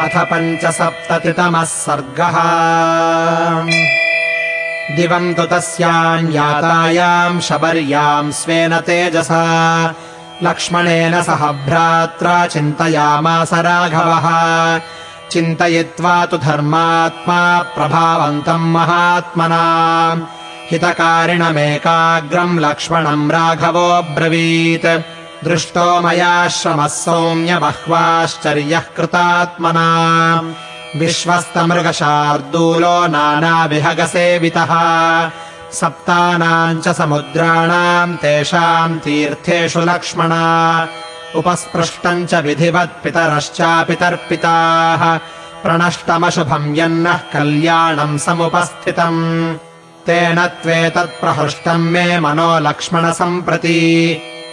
अथ 75तमः सर्गः। दिवम् तु तस्याम् यातायाम् शबर्याम् स्वेन तेजसा लक्ष्मणेन सह भ्रात्रा चिन्तयामास राघवः। चिन्तयित्वा तु धर्मात्मा प्रभावन्तम् महात्मना हितकारिणमेकाग्रम् लक्ष्मणम् राघवोऽब्रवीत्। दृष्टो मया श्रमः सौम्य बह्वाश्चर्यः कृतात्मना विश्वस्तमृगशार्दूलो नानाविहगसेवितः सप्तानाम् च समुद्राणाम् तेषाम् तीर्थेषु लक्ष्मणा उपस्पृष्टम् च विधिवत् पितरश्चापि तर्पिताः प्रणष्टमशुभम् यन्नः कल्याणम् समुपस्थितम् तेन त्वेतत्प्रहृष्टम् मे मनो लक्ष्मणसम्प्रति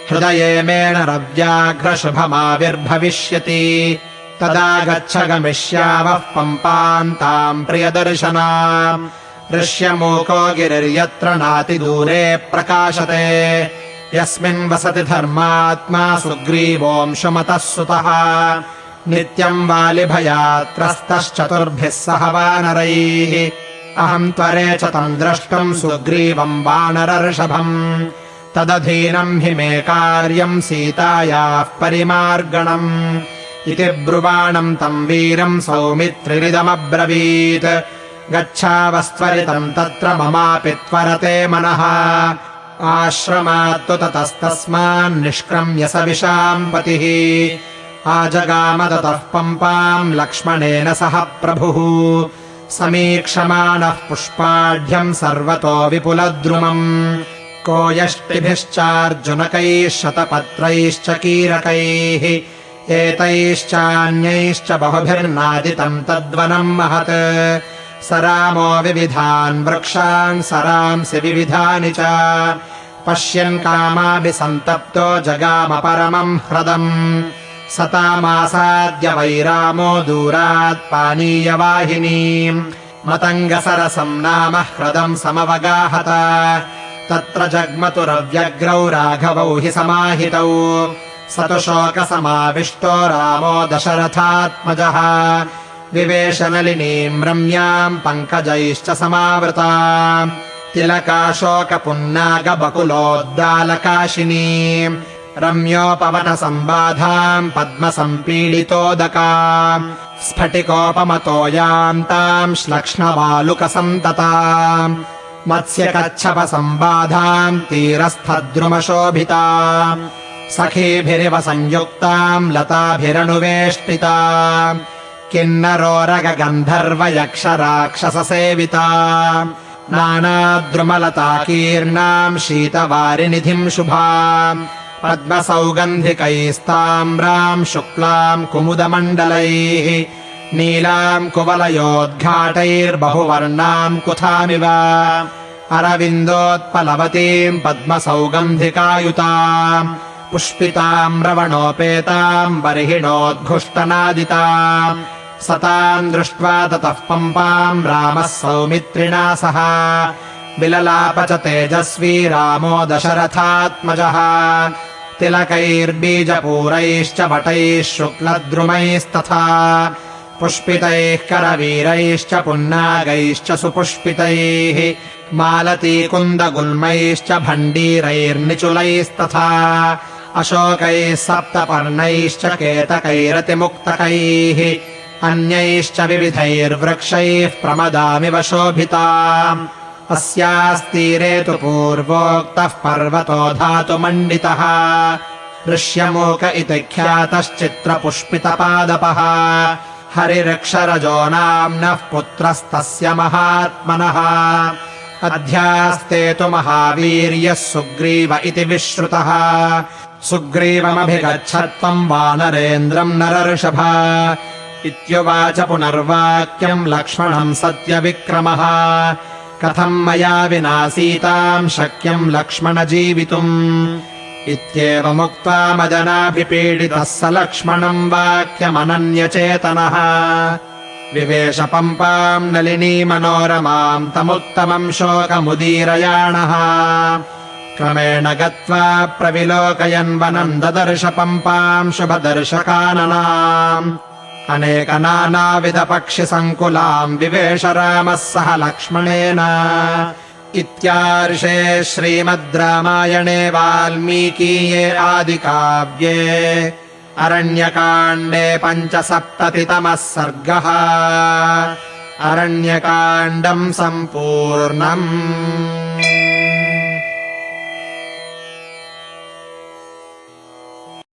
हृदये मेन रव्याघ्रशुभमाविर्भविष्यति तदा गच्छ गमिष्यावः पम्पान्ताम् प्रियदर्शनाम् ऋष्यमूको गिरिर्यत्र नातिदूरे प्रकाशते यस्मिन् वसति धर्मात्मा सुग्रीवोऽंशुमतः सुतः नित्यम् वालिभयात्रस्तश्चतुर्भिः सह वानरैः अहम् त्वरे च तम् द्रष्टुम् सुग्रीवम् वानरर्षभम् तदधीनम् हि मे कार्यम् सीतायाः परिमार्गणम् इति ब्रुवाणम् तम् वीरम् सौमित्रिरिदमब्रवीत् गच्छावस्त्वरितम् तत्र ममापि त्वरते मनः आश्रमात्तु ततस्तस्मान्निष्क्रम्य सविशाम् पतिः आजगाम ततः पम्पाम् लक्ष्मणेन सह प्रभुः समीक्षमाणः पुष्पाढ्यम् सर्वतो विपुलद्रुमम् कोयष्टिभिश्चार्जुनकैः शतपत्रैश्च कीरकैः एतैश्चान्यैश्च बहुभिर्नादितम् तद्वनम् महत् स रामो विविधान् वृक्षान् सरांसि विविधानि च पश्यन् कामाभिसन्तप्तो जगाम परमम् ह्रदम् सतामासाद्य वै रामो दूरात् पानीयवाहिनीम् मतङ्गसरसम् नाम ह्रदम् समवगाहत तत्र जग्मतुरव्यग्रौ राघवौ हि समाहितौ स तु शोकसमाविष्टो रामो दशरथात्मजः विवेशनलिनीम् रम्याम् पङ्कजैश्च समावृताम् तिलकाशोकपुन्नागबकुलोद्दालकाशिनीम् रम्योपवनसम्बाधाम् पद्मसम्पीडितोदकाम् स्फटिकोपमतोयाम् ताम् श्लक्ष्णवालुकसन्तताम् मत्स्यकच्छपसम्बाधाम् तीरस्थद्रुमशोभिताम् सखीभिरिव संयुक्ताम् लताभिरनुवेष्टिताम् किन्नरोरगगन्धर्वयक्षराक्षससेविताम् नानाद्रुमलताकीर्णाम् शीतवारिनिधिम् शुभाम् पद्मसौगन्धिकैस्ताम्राम् शुक्लाम् कुमुदमण्डलैः नीलाम् कुवलयोद्घाटैर्बहुवर्णाम् कुथामिव अरविन्दोत्पलवतीम् पद्मसौगन्धिकायुताम् पुष्पिताम् रवणोपेताम् बर्हिणोद्घुष्टनादिताम् सताम् दृष्ट्वा ततः पम्पाम् रामः सौमित्रिणा सह विललाप च तेजस्वी रामो दशरथात्मजः तिलकैर्बीजपूरैश्च वटैः शुक्लद्रुमैस्तथा पुष्पितैः करवीरैश्च पुन्नागैश्च सुपुष्पितैः मालतीकुन्दगुल्मैश्च भण्डीरैर्निचुलैस्तथा अशोकैः सप्तपर्णैश्च केतकैरतिमुक्तकैः अन्यैश्च विविधैर्वृक्षैः प्रमदामिव शोभिताम् अस्यास्तीरे तु पूर्वोक्तः पर्वतो धातुमण्डितः ऋष्यमूक इति ख्यातश्चित्रपुष्पितपादपः हरिरक्षरजो नाम्नः पुत्रस्तस्य महात्मनः अध्यास्ते तु महावीर्यः सुग्रीव इति विश्रुतः सुग्रीवमभिगच्छत्वम् वानरेन्द्रम् नरर्षभ इत्युवाच पुनर्वाक्यम् लक्ष्मणम् सत्यविक्रमः कथम् मया विना सीताम् शक्यम् लक्ष्मण जीवितुम् इत्येवमुक्त्वा मदनाभिपीडितः स लक्ष्मणम् वाक्यमनन्यचेतनः विवेश पम्पाम् नलिनीमनोरमाम् तमुत्तमम् शोकमुदीरयाणः क्रमेण गत्वा प्रविलोकयन् वनम् ददर्श पम्पाम् शुभदर्शकाननाम् अनेकनानाविधपक्षिसङ्कुलाम् विवेश रामः सह लक्ष्मणेन। इत्यार्षे श्रीमद् रामायणे वाल्मीकीये आदिकाव्ये अरण्यकाण्डे 75तमः सर्गः। अरण्यकाण्डम् सम्पूर्णम्।